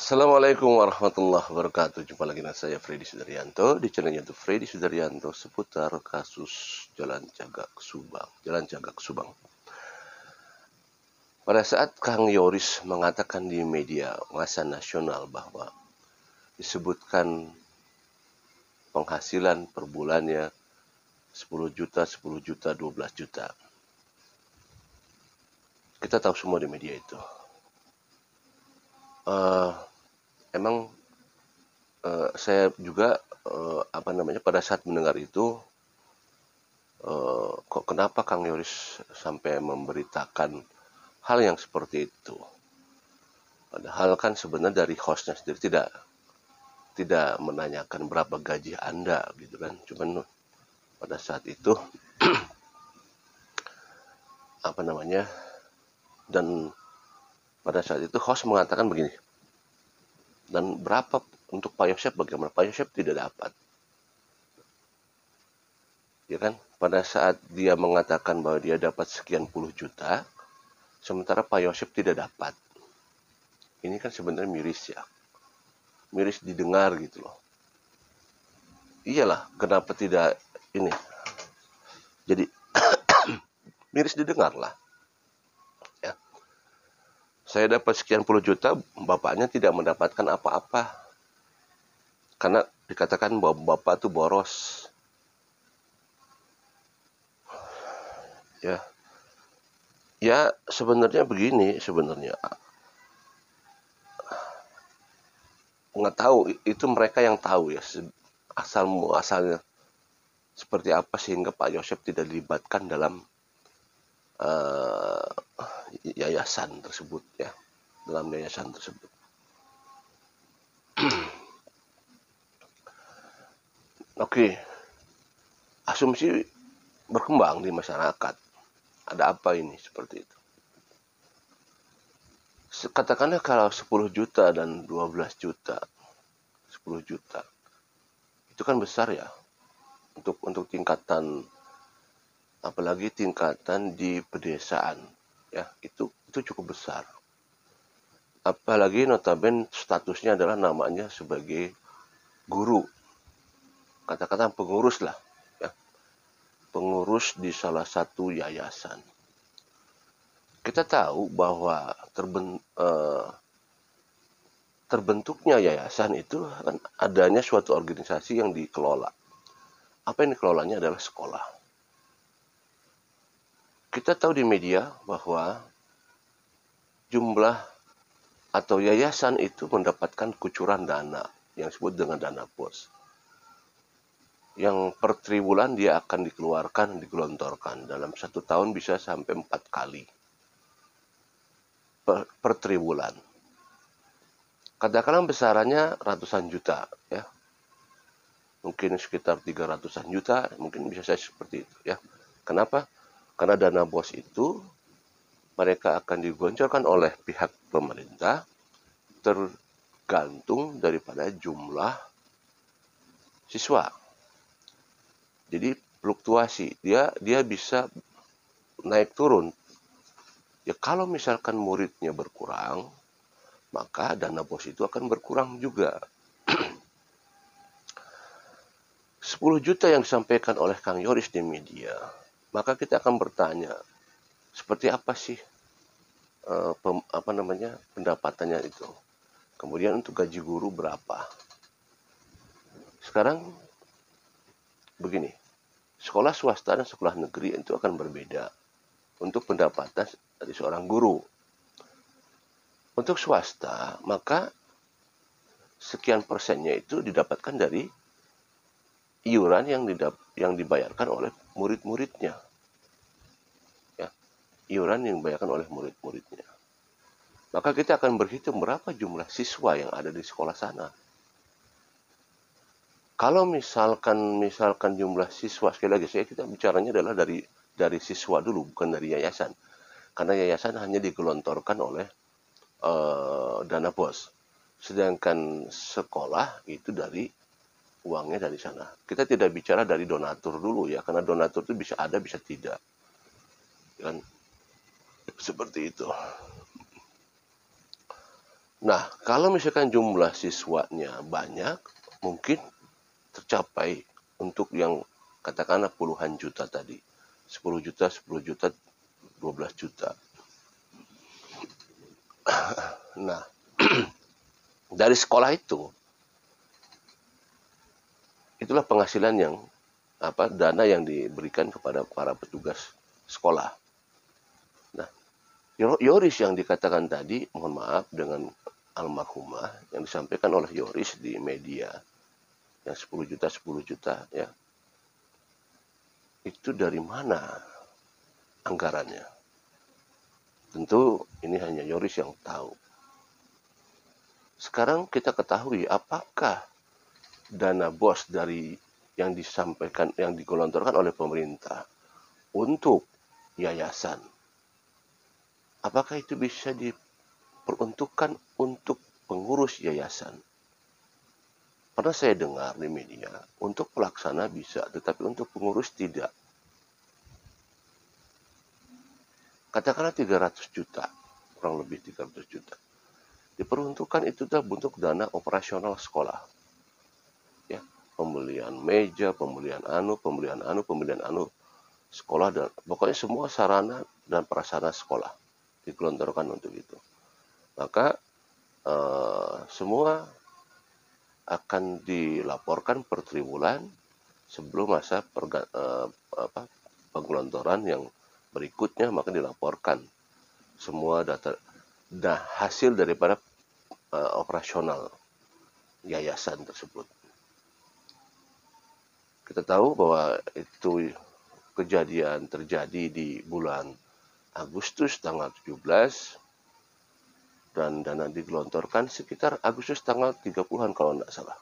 Assalamualaikum warahmatullahi wabarakatuh. Jumpa lagi dengan saya Freddy Sudaryanto di channel YouTube Freddy Sudaryanto seputar kasus Jalan Cagak Subang. Pada saat Kang Yoris mengatakan di media massa nasional bahwa disebutkan penghasilan per bulannya 10 juta, 10 juta, 12 juta. Kita tahu semua di media itu. Emang saya juga pada saat mendengar itu kok kenapa Kang Yoris sampai memberitakan hal yang seperti itu. Padahal kan sebenarnya dari hostnya sendiri tidak menanyakan berapa gaji Anda gitu kan. Cuman pada saat itu dan pada saat itu host mengatakan begini. Dan berapa untuk Pak Yosep bagaimana? Pak Yosep tidak dapat. Ya kan? Pada saat dia mengatakan bahwa dia dapat sekian puluh juta, sementara Pak Yosep tidak dapat. Ini kan sebenarnya miris ya. Miris didengar gitu loh. Iyalah, kenapa tidak ini? Jadi miris didengar lah. Ya. Saya dapat sekian puluh juta, bapaknya tidak mendapatkan apa-apa. Karena dikatakan bahwa bapak itu boros. Ya. Ya, sebenarnya begini sebenarnya. Nggak tahu, itu mereka yang tahu ya asalnya seperti apa sehingga Pak Yosep tidak dilibatkan dalam yayasan tersebut ya, dalam yayasan tersebut. Oke, asumsi berkembang di masyarakat. Ada apa ini seperti itu? Katakanlah kalau 10 juta dan 12 juta, 10 juta, itu kan besar ya untuk tingkatan, apalagi tingkatan di pedesaan ya, itu cukup besar. Apalagi notabene statusnya adalah namanya sebagai guru, katakan pengurus lah ya, pengurus di salah satu yayasan. Kita tahu bahwa terbentuknya yayasan itu kan adanya suatu organisasi yang dikelola. Apa yang dikelolanya adalah sekolah. Kita tahu di media bahwa jumlah atau yayasan itu mendapatkan kucuran dana yang disebut dengan dana bos. Yang per triwulan dia akan dikeluarkan, digelontorkan. Dalam 1 tahun bisa sampai 4 kali. Per triwulan. Katakanlah besarannya ratusan juta ya. Mungkin sekitar 300-an juta, mungkin bisa saya seperti itu ya. Kenapa? Karena dana bos itu mereka akan digoncorkan oleh pihak pemerintah tergantung daripada jumlah siswa. Jadi fluktuasi, dia bisa naik turun. Ya kalau misalkan muridnya berkurang, maka dana bos itu akan berkurang juga. 10 juta yang disampaikan oleh Kang Yoris di media, maka kita akan bertanya, seperti apa sih pendapatannya itu. Kemudian untuk gaji guru berapa? Sekarang begini, sekolah swasta dan sekolah negeri itu akan berbeda untuk pendapatan dari seorang guru. Untuk swasta, maka sekian persennya itu didapatkan dari iuran yang dibayarkan oleh murid-muridnya. Ya, iuran yang dibayarkan oleh murid-muridnya. Maka kita akan berhitung berapa jumlah siswa yang ada di sekolah sana. Kalau misalkan jumlah siswa, sekali lagi kita bicaranya adalah dari siswa dulu, bukan dari yayasan. Karena yayasan hanya digelontorkan oleh dana bos. Sedangkan sekolah itu dari uangnya dari sana. Kita tidak bicara dari donatur dulu ya, karena donatur itu bisa ada, bisa tidak. Kan seperti itu. Nah, kalau misalkan jumlah siswanya banyak, mungkin tercapai untuk yang katakanlah puluhan juta tadi. 10 juta, 10 juta, 12 juta. Nah, dari sekolah itu, itulah penghasilan yang dana yang diberikan kepada para petugas sekolah. Nah, Yoris yang dikatakan tadi, mohon maaf dengan almarhumah yang disampaikan oleh Yoris di media yang 10 juta ya. Itu dari mana anggarannya? Tentu ini hanya Yoris yang tahu. Sekarang kita ketahui apakah dana BOS dari yang disampaikan, yang digelontorkan oleh pemerintah untuk yayasan, apakah itu bisa diperuntukkan untuk pengurus yayasan? Pernah saya dengar di media, untuk pelaksana bisa, tetapi untuk pengurus tidak. Katakanlah 300 juta, kurang lebih 300 juta. Diperuntukkan itu untuk dana operasional sekolah. Ya, pembelian meja, pembelian anu, sekolah, dan pokoknya semua sarana dan prasarana sekolah digelontorkan untuk itu. Maka semua akan dilaporkan per triwulan sebelum masa penggelontoran yang berikutnya, maka dilaporkan semua data hasil daripada operasional yayasan tersebut. Kita tahu bahwa itu kejadian terjadi di bulan Agustus tanggal 17 dan dana digelontorkan sekitar Agustus tanggal 30-an kalau tidak salah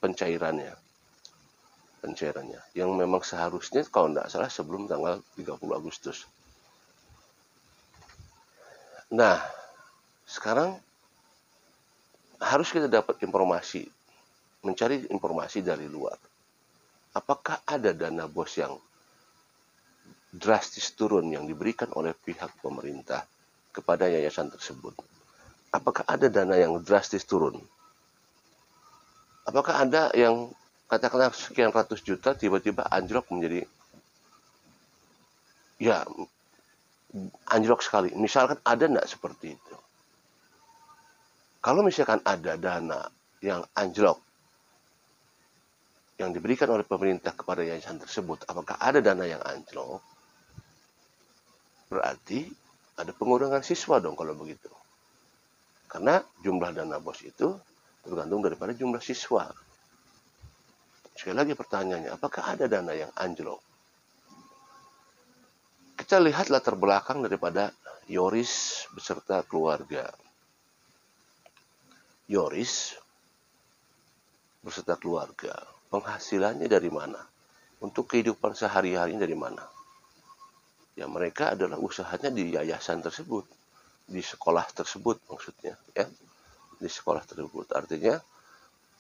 pencairannya yang memang seharusnya kalau tidak salah sebelum tanggal 30 Agustus. Nah, sekarang harus kita dapat informasi, mencari informasi dari luar. Apakah ada dana BOS yang drastis turun yang diberikan oleh pihak pemerintah kepada yayasan tersebut? Apakah ada dana yang drastis turun? Apakah ada yang katakanlah sekian ratus juta tiba-tiba anjlok menjadi ya anjlok sekali? Misalkan ada enggak seperti itu? Kalau misalkan ada dana yang anjlok yang diberikan oleh pemerintah kepada yayasan tersebut, apakah ada dana yang anjlok? Berarti ada pengurangan siswa dong kalau begitu. Karena jumlah dana BOS itu tergantung daripada jumlah siswa. Sekali lagi pertanyaannya, apakah ada dana yang anjlok? Kita lihat latar belakang daripada Yoris beserta keluarga. Yoris beserta keluarga, penghasilannya dari mana? Untuk kehidupan sehari-harinya dari mana? Ya, mereka adalah usahanya di yayasan tersebut, di sekolah tersebut maksudnya, ya. Di sekolah tersebut artinya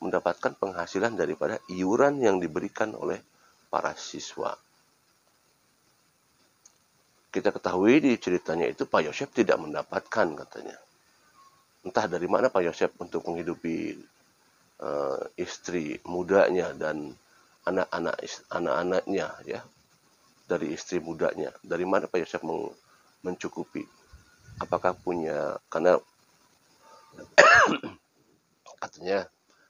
mendapatkan penghasilan daripada iuran yang diberikan oleh para siswa. Kita ketahui di ceritanya itu Pak Yosef tidak mendapatkan katanya. Entah dari mana Pak Yosef untuk menghidupi istri mudanya dan anak-anaknya ya. Dari istri mudanya. Dari mana Pak Yosef mencukupi? Apakah punya, karena katanya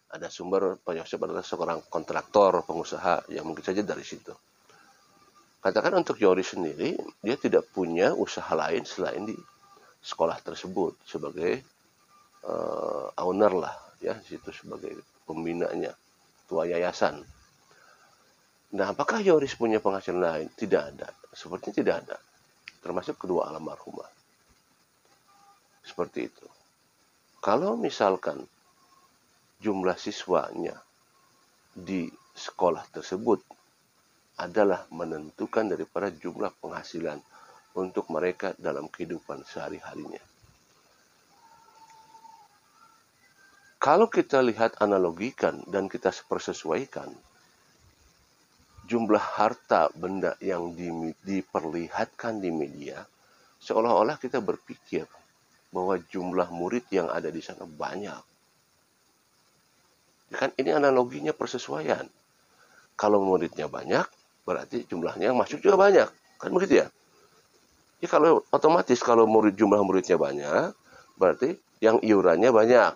ada sumber Pak Yosef adalah seorang kontraktor, pengusaha, yang mungkin saja dari situ. Katakan untuk Yoris sendiri, dia tidak punya usaha lain selain di sekolah tersebut sebagai owner lah, ya, situ sebagai pembinanya, ketua yayasan. Nah, apakah Yoris punya penghasilan lain? Tidak ada. Sepertinya tidak ada. Termasuk kedua almarhumah. Seperti itu. Kalau misalkan jumlah siswanya di sekolah tersebut adalah menentukan daripada jumlah penghasilan untuk mereka dalam kehidupan sehari-harinya. Kalau kita lihat analogikan dan kita persesuaikan, jumlah harta benda yang diperlihatkan di media, seolah-olah kita berpikir bahwa jumlah murid yang ada di sana banyak. Kan ini analoginya persesuaian. Kalau muridnya banyak, berarti jumlahnya yang masuk juga banyak. Kan begitu ya? Ya kalau otomatis kalau jumlah muridnya banyak, berarti yang iurannya banyak.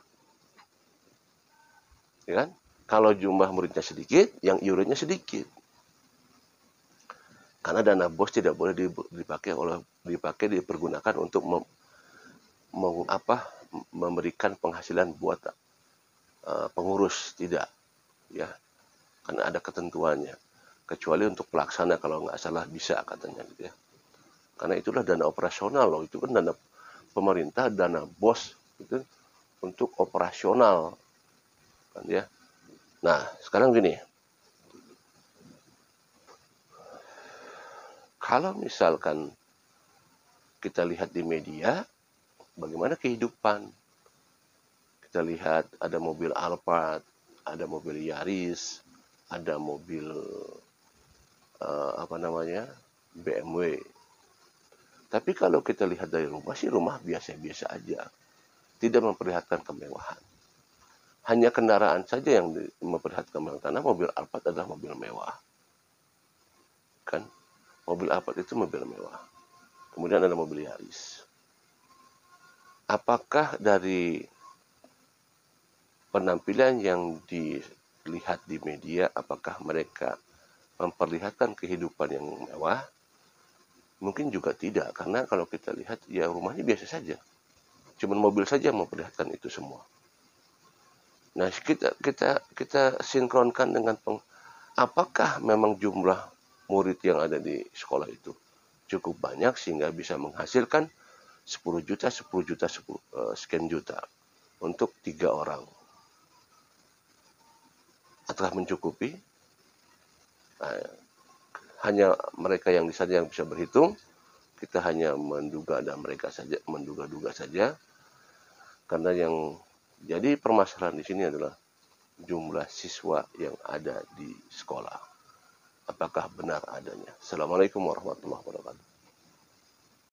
Ya kan? Kalau jumlah muridnya sedikit, yang iurannya sedikit. Karena dana BOS tidak boleh dipergunakan untuk memberikan penghasilan buat pengurus, tidak, ya, karena ada ketentuannya, kecuali untuk pelaksana kalau nggak salah bisa katanya gitu ya, karena itulah dana operasional loh, itu kan dana pemerintah, dana BOS itu untuk operasional kan ya. Nah sekarang gini, kalau misalkan kita lihat di media bagaimana kehidupan, kita lihat ada mobil Alphard, ada mobil Yaris, ada mobil BMW. Tapi kalau kita lihat dari rumah sih rumah biasa-biasa aja, tidak memperlihatkan kemewahan. Hanya kendaraan saja yang memperlihatkan kemewahan, karena mobil Alphard adalah mobil mewah. Kan? Mobil Alphard itu mobil mewah. Kemudian ada mobil Yaris. Apakah dari penampilan yang dilihat di media, apakah mereka memperlihatkan kehidupan yang mewah? Mungkin juga tidak, karena kalau kita lihat ya rumahnya biasa saja. Cuman mobil saja memperlihatkan itu semua. Nah, kita sinkronkan dengan apakah memang jumlah murid yang ada di sekolah itu cukup banyak sehingga bisa menghasilkan 10 juta, 10 juta, sekian juta untuk 3 orang. Apakah mencukupi? Nah, hanya mereka yang di sana yang bisa berhitung. Kita hanya menduga-duga saja. Karena yang jadi permasalahan di sini adalah jumlah siswa yang ada di sekolah. Apakah benar adanya? Assalamualaikum warahmatullahi wabarakatuh.